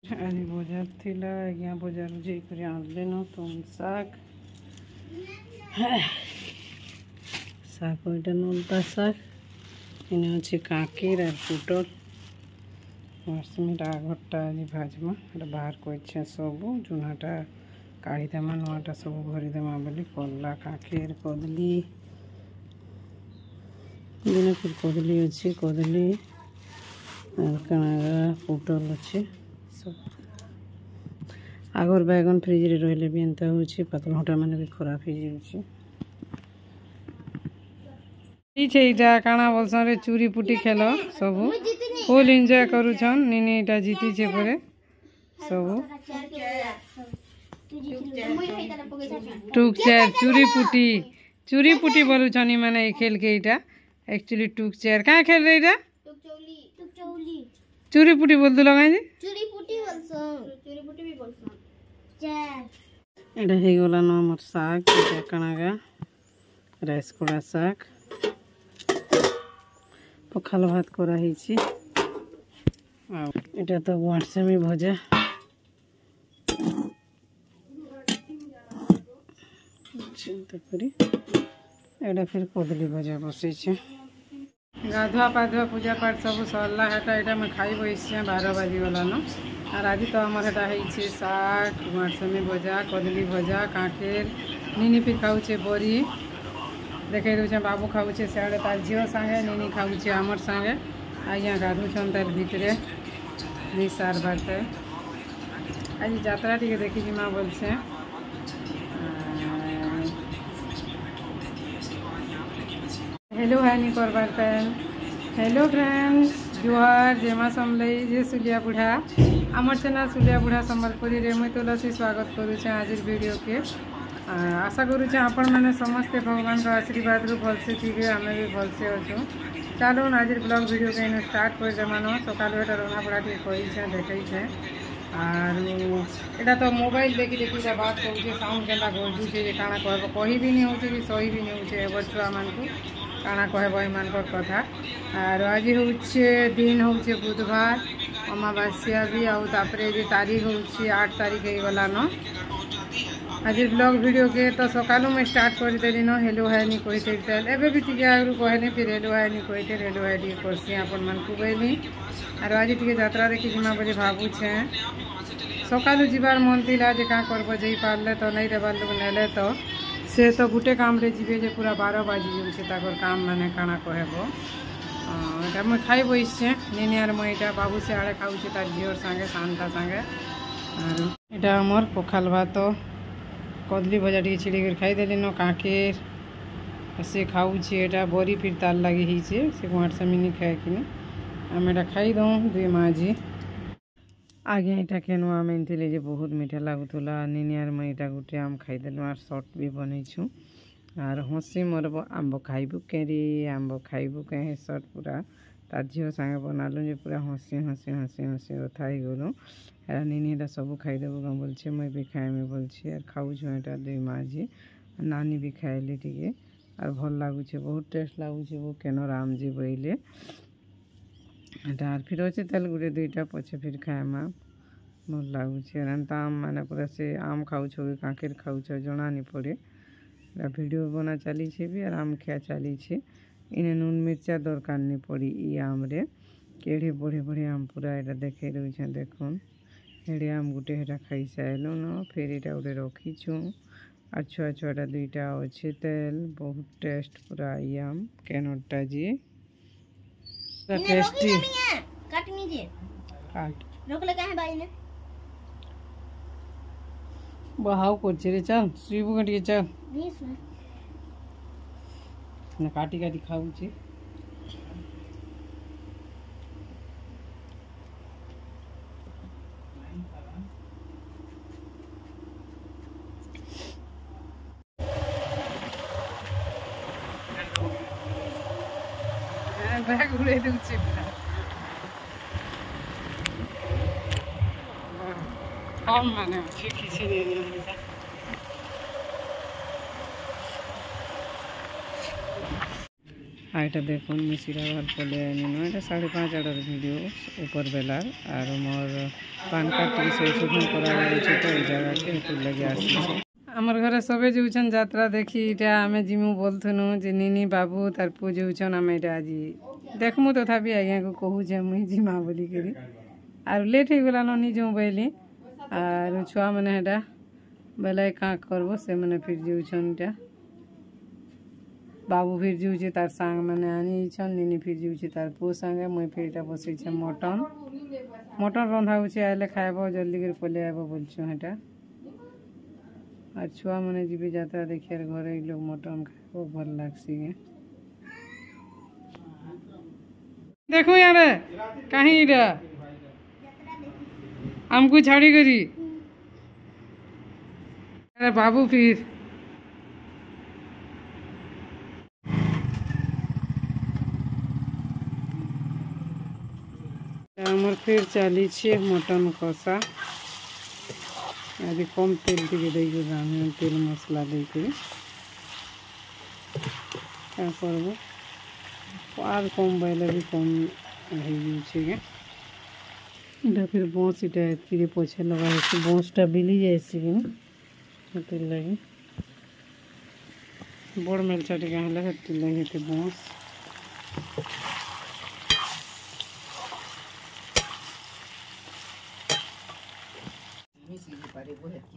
आज बजार थिला आज्ञा बजार जाकर आनलेन तुम शाग शाग यहाँ नलता शाग इन्हें अच्छे काकीर और पुटल मार्समिटा आगरटा आज भाजमा बाहर को इच्छा सब चूनाटा काढ़ीदेमा नुआटा सब भरीदेमा बोली कला काकीर कदली दिन फिर कदली अच्छे कदली और कणागा पुटल अच्छे सब आगर बैगन फ्रिज रे रहले भी एंता होची पतलहटा माने भी खराब हो जाउची इछे इटा काना बोलसन रे चूरी पुटी खेलो सब फुल एंजॉय करूछन निनी इटा जीती छे परे सब टुक चेयर चूरी पुटी बोलुछन माने खेल के इटा एक्चुअली टुक चेयर का खेल रे इटा चूरी पुटी बोल दो लगा जी चूरी पुटी भी बोलसन एटा हे गला न हमर साग एटा कणागा राइस कोड़ा साग पखाल भात करा हिची आ एटा तो वाटसेमी भजा चिंता करी एटा फिर कदली भजा बसै छे गाधुआ पाधुआ पूजा पाठ सब सरला हेटा एटा में खाई बसछे 12 बाजी वाला न और आज तो हमार हेटा है साग मार्समी भजा कदली भजा काकेर निनी फिर खाऊे बरी देखे दूचे बाबू खाऊे सियाड़े तार झील सांगे निनी खाऊे आमर सांगे आज्ञा गाधुन तार भितरे दी सार बाटे आज यात्रा टी देखी जिमा बोलछे हेलो है नहीं करबार पैन हेलो फ्रेंड्स जुहार जेमा समलई जे सुलिया बुढ़ा आमर चैनल सुलिया बुढ़ा संबलपुरी रे मुई तुलसी स्वागत करुचे आज वीडियो के आशा करुचे आपण मैंने समस्ते भगवान का आशीर्वाद रु भलसे थी आम भी भलसे अच्छु चलो आज ब्लॉग वीडियो के इन स्टार्ट कर देमान सकाल एटा रना पड़ा टे कही देखे और एटा तो मोबाइल देखी देखी बात करुचे साउंड केन्ता गजुचे काଣା कहब कही भी नहीं होचे कि सही भी नहीं होचे एबर छुआ मानकु काଣା कहब एमान कथा और आज होचे दिन होचे बुधवार अमावास्या भी आउे जो तारीख होची 8 तारीख हो गला न आज ब्लॉग वीडियो के तो सकालू में स्टार्ट कर देली न हेलो है नहीं कहते एवं भी टी आगु कहनी फिर हेलो है नहीं कहते हेलो है टी करसी आपण मान कहली और आज टी यात्रा देखी जिमा बोली भावुछे सकालू जीवार मन थिला जे का करब जई पारले तो नहीं देवार लोग नेले तो से तो गुटे काम रे जीवे जे पूरा 12 बाजी जाउछे ताकर काम माने काଣା कहबो एटा मैं खाई बसछे निनी आर मैं एटा बाबू से आड़े खाऊछे तार झीर संगे शांता संगे और एटा हमर पखाल भात कदली भजा टी छिड़ी कर खाई देली न काकेर से खाऊछे एटा बरी फिर तार लगी हिचे से गुआट से मिनी खाए कि आम एटा खाई दऊँ दुई माजी आगे यहाँ केनु आम आनी जे बहुत मीठा लगुला निनी आर मैं यहाँ गोटे आम खाईदेलु और सर्ट भी बनईछु और हसी मोर आंब खाइबू केरी आंब खाइबू कहीं सर्ट पूरा तार झील सांगे बनालु जे पूरा हसी हसी हसी हसी कथा ही गलु एरा निनी एटा सब खाईदेबू कौन बोलछे मैं भी खाएमी बोलछे और खाऊछु एटा दुई माजी नानी भी खाइली टिके और भल लगुचे बहुत टेस्ट लगुचे वो केन राम जी बोले एटा फिर अच्छे तेल गुटे दुईटा पछे फिर खाएमा भल लगुचे आम माने पूरा से आम खाऊछ कि काकेर खाऊछ जना नहीं पड़े वीडियो बना चली भी और आम खिया चली इन्हें नून मिर्चा दरकार नहीं पड़ी ई आम रे केड़े बड़े बड़े आम पूरा एटा देखे रही देखुन हेड़े आम गुटे हेटा खाई सारू न फिर यहाँ गोटे रखीछु और छुआ छुआटा दुईटा अच्छे तेल बहुत टेस्ट पूरा ई आम केनटा जी टेस्टी बहाव कर चल सुबू का टे चल ना काटी काटी खाऊचे बैग उड़े दूचे कम माने किसी नहीं आईटा देखुन मुझे सिराबाद पले आनी এটা 5:30 आडर वीडियो ऊपर बेलार और मोर पान कार्ड टी संशोधन करा तो ये जगह के हेतु लगे आसी आमर घरे सबे जाऊन यात्रा देखी इटा आमे जिमु बोलथनु जे निनी बाबू तार पु जाऊन आमे इटा आज देखमु तथापि आज्ञा को कहू जे मुई जिमा बोली करी आर लेट हो गला नी जाऊँ बोली आर छुआ मैंने हेटा बेला का करबो से मैंने फिर जाऊन इटा बाबू फिर जाऊे तार सांग मैंने आनी छन निनी फिर जाऊे तार पु संगे मुई फिर इटा बसई छे मटन मटन रंधा होचे आले खाइबो जल्दी कर पले आबो बोलछु हेटा और छुआ मैंने जीवे यात्रा देखिए घरे लोग मटन खाइबो भल लागसी गे देखो यार कहीं इरा हमको छाड़ी करी अरे बाबू फिर आमर फिर चली मटन कषा आज कम तेल टे तेल मसला देकर क्या करब आर कम बैले भी कम हो फिर बस इटा पछे लगा बसटा बिली जाए लगे बड़ मेलचा टे लगे बस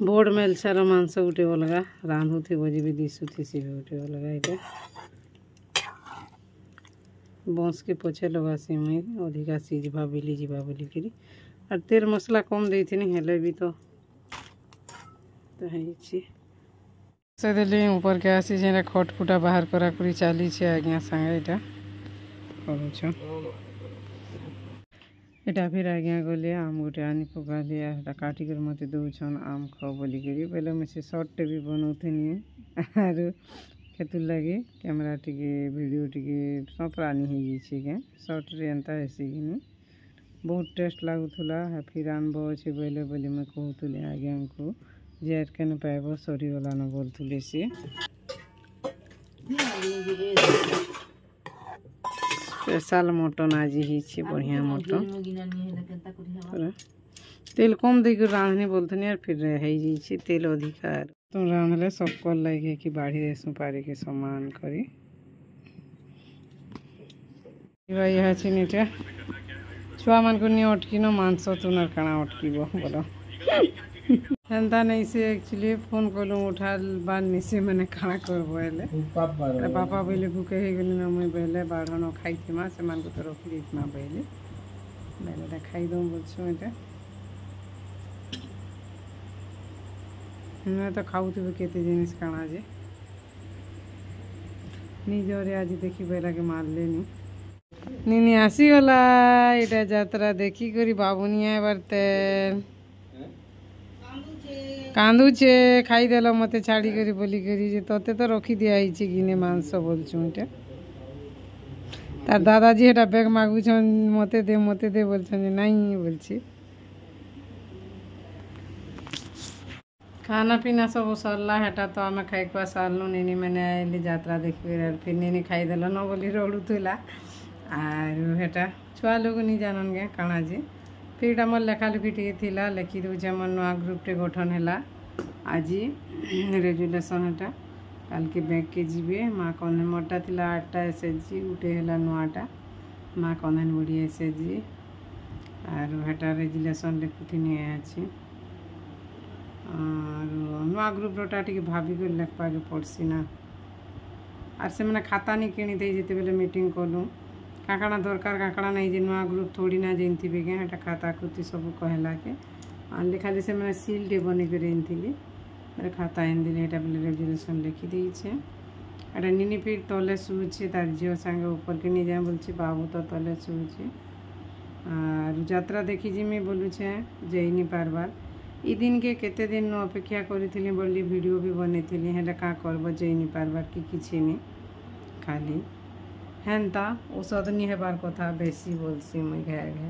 बोर्ड मेलचार मांस गोटे अलग रांधुथी जी दिशुथी सी गोटे अलग ये बंस के पछे लगासी मुई अधिका सीझा बिली जा बोलिकी और तेल मसला कम देनी हेले भी तो देली ऊपर के आसी खटखुटा बाहर करा करी चली आज्ञा संगे इटा करुछ एटा फिर आज्ञा गले आम गोटे आनी पकाली काटिक मत दौन आम खाओ बोलिकी पहले मुझे सर्टे भी बनाऊनी आर हेतु लगे कैमेरा टी वीडियो टी सपरानी हो गए सर्ट रे एंता हेसिकिनी बहुत टेस्ट लगुला फिर आनब अच्छे बोले बोली मैं कहूली आज्ञा को जे केन पाइब सरीगला न बोलुले सी स्पेशल मटन आज ही बढ़िया मटन तेल कम देकर रांधनी बोलते और फिर है तेल अधिकार तुम रांधले सबको लगे कि बाढ़ी देसु पारे के समान करी यह इटा छुआ मान को नहीं अटकिन मांस तुम काना अटक बोलो हेन्ता नहीं से एक्चुअली फोन कलु उठा बाद निसे मैंने खाना करबे पापा बोले भूखे हो गली ना मुई बोले बाढ़ न खाई से मान को तो रखी देती बोले बेले खाई दो बोलछो इटा मैं तो खाऊ केते जिनिस काना जे निजरे आज देखी बेला के मारले नी आसीगला इटा यात्रा देखी करी बाबुनी बारते कांदुचे खाईदेल मत छाड़ी करी बोली करी तोते तो रखी दिया गिने मांस बोलछु इटा तार दादाजी हेटा बैग मागुछन मते दे बोलछन नहीं बोलछि खाना पीना सब सरला हेटा तो आम खाई खुआ सारलु निनी मैंने आइली यात्रा देखिए फिर निनी खाईदेल न बोली रड़ुला आर हेटा छुआ लोग नहीं जानन गे काना जी फिर मोर लेखालेखी टे लिखी दूचे मोर नुआ ग्रुप टे गठन है आज रेजुलेसन हेटा कल के बैंक के जीवे माँ कन्हन मोटा थी 8टा एसएचजी गोटे है नुआटा माँ कन्हन बुढ़ी एसएचजी आर हेटा रेजुलेसन लिखुनी अच्छी नुआ ग्रुप रोटा टी भाविक लिखवा के पड़सी ना आर से मैंने खाता नहीं किणी दे जिते बेले मीटिंग कलु काकड़ा दरकार काकड़ा नहीं जे नुआ ग्रुप थोड़ी ना जानती गे हेटा खाता खुती सब कहला के आनले खाली से मैंने सील टे बनी कर आनी मेरे खाता आन दिले हेटा बोले रेजुलेसन लिखी देछे एटा निनी फिर तले शुचे तार झील संगे ऊपर के नहीं जाए बोलছি बाबू तो तले शुचे आर यात्रा देखी जिमी बोलुछे जाइनी पारबार ई दिन के केते दिन नो अपेक्षा करी बोली वीडियो भी बनैथिली हेटा का करब जाइनी पारबार कि किछि नहीं खाली हेन्ता औषध नहीं हेबार कथा बेसी बोलसी मुई घे घे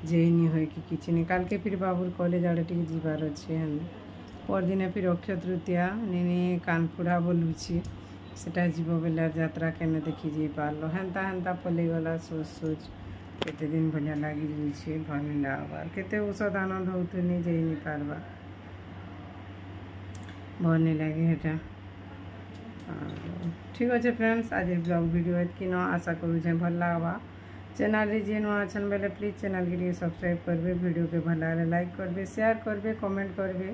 जे नहीं हो कि किछि नहीं काल के फिर बाबूर कॉलेज आड़े टी जीवार अच्छे हेन पर दिन फिर अक्षय तृतीया निनी कानफुड़ा बोलुछि सेटा जीव बेला यात्रा केने देखी जाई पारलो हेन्ता हेन्ता पलि गला सोच सोच केते दिन भलिया लागी जाइछे भल लागबार केते औषध आनंद होतुनी जाई नि पारबा भल नि लागे हेटा। ठीक अच्छे फ्रेंड्स आज ब्लॉग वीडियो एतकी न आशा करूँ भल लगवा चैनल जे नुआ अच्छन बेले प्लीज चैनल के लिए सब्सक्राइब करबे वीडियो के भल लगे लाइक करबे शेयर करबे कमेंट करबे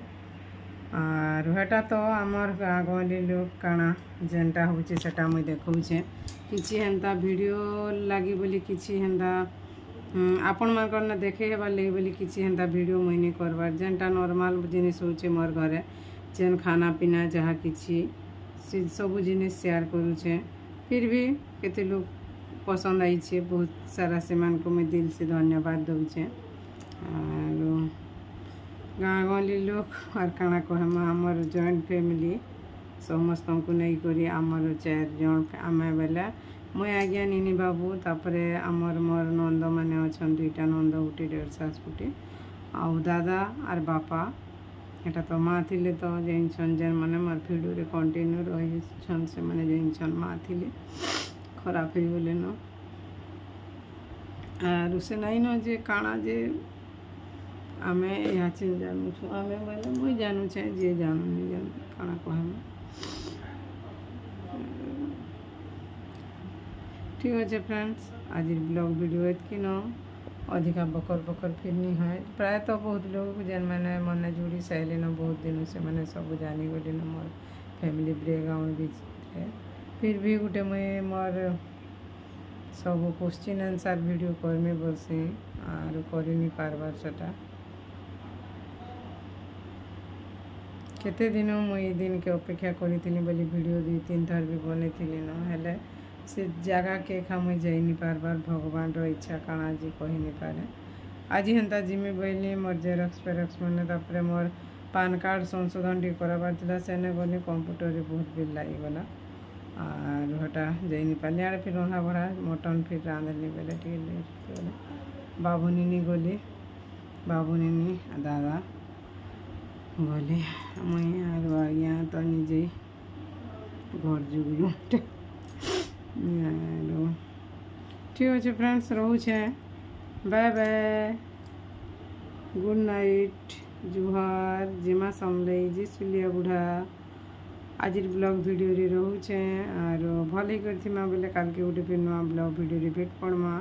और हेटा तो आमर गाँ गहली लोक काना जेनटा होचे सेटा मुई देखौछे किछि हेन्ता वीडियो लागी बोली किछि हेन्ता आपण मानकर न देखे हेबार लगी बोली किछि हेन्ता वीडियो मुई नहीं करबार जेनटा नॉर्मल जिनिस होचे मोर घरे जेन खाना पीना जहाँ किछि सबू जिनिस शेयर करुचे फिर भी केते लोग पसंद आईछे बहुत सारा से मान को मैं दिल से धन्यवाद दूचे और गाँ गहली लोग और काना कहम आमर जॉइंट फैमिली समस्त को नहीं करी आमर 4 जन आमे बेला मुई आज्ञा निनी बाबू तापरे आमर मोर नंद माने अछन 2टा नंद गुटे 1.5 सास गुटे आ दादा और बापा एटा तो माँ थिले तो जेन जेन माने मोर भिडियो रे कंटिन्यू रही छन से माने जेन माँ थिले खराब हो गले न आर से नहीं न जे काना जे आमे यहाँ चिन जानू छु आमे बोले मुई जानू छे जे जानू नहीं जान काना कहम। ठीक अच्छे फ्रेंड्स आज ब्लॉग वीडियो एतकी न अधिका बकर बकर फिर नहीं है प्राय तो बहुत लोग जेन मैंने मन जोड़ी सहेली न बहुत दिन से मैंने सब जानी गली न मोर फैमिली ब्रेकग्राउंड भी फिर भी गोटे मुई मोर सब क्वेश्चन आंसर वीडियो करमी बसी और कर नहीं पारबार सेटा केते दिन मुई दिन के अपेक्षा करी बोली वीडियो 2-3 थर भी बनी न हेले से जगह के खा मुई जाई नहीं पारबार भगवान रो इच्छा काना जी कही नहीं पारे आज हेन्ता जिमी बोली मोर जेरक्स फेरक्स मैंने तापर मोर पान कार्ड संशोधन टी कराबार थिला सेने गली कंप्यूटर रे बहुत बिल लगी गला और हटा जाई नहीं पाली आड़े फिर रंधा बड़ा मटन फिर रांधली बेले टी बाबूनी नहीं गली बाबूनी नहीं दादा गली मुई आर आज्ञा तो निजे घर जुगलू ठीक अच्छे फ्रेंड्स रोचे बाय बाय गुड नाइट जुहार जेमा समलई जी सुलिया बुढ़ा आज ब्लॉग वीडियो रे रोचे और भल ही करथिमा बोले काल के गोटे फिर नुआ ब्लॉग वीडियो रे भेट पड़मा।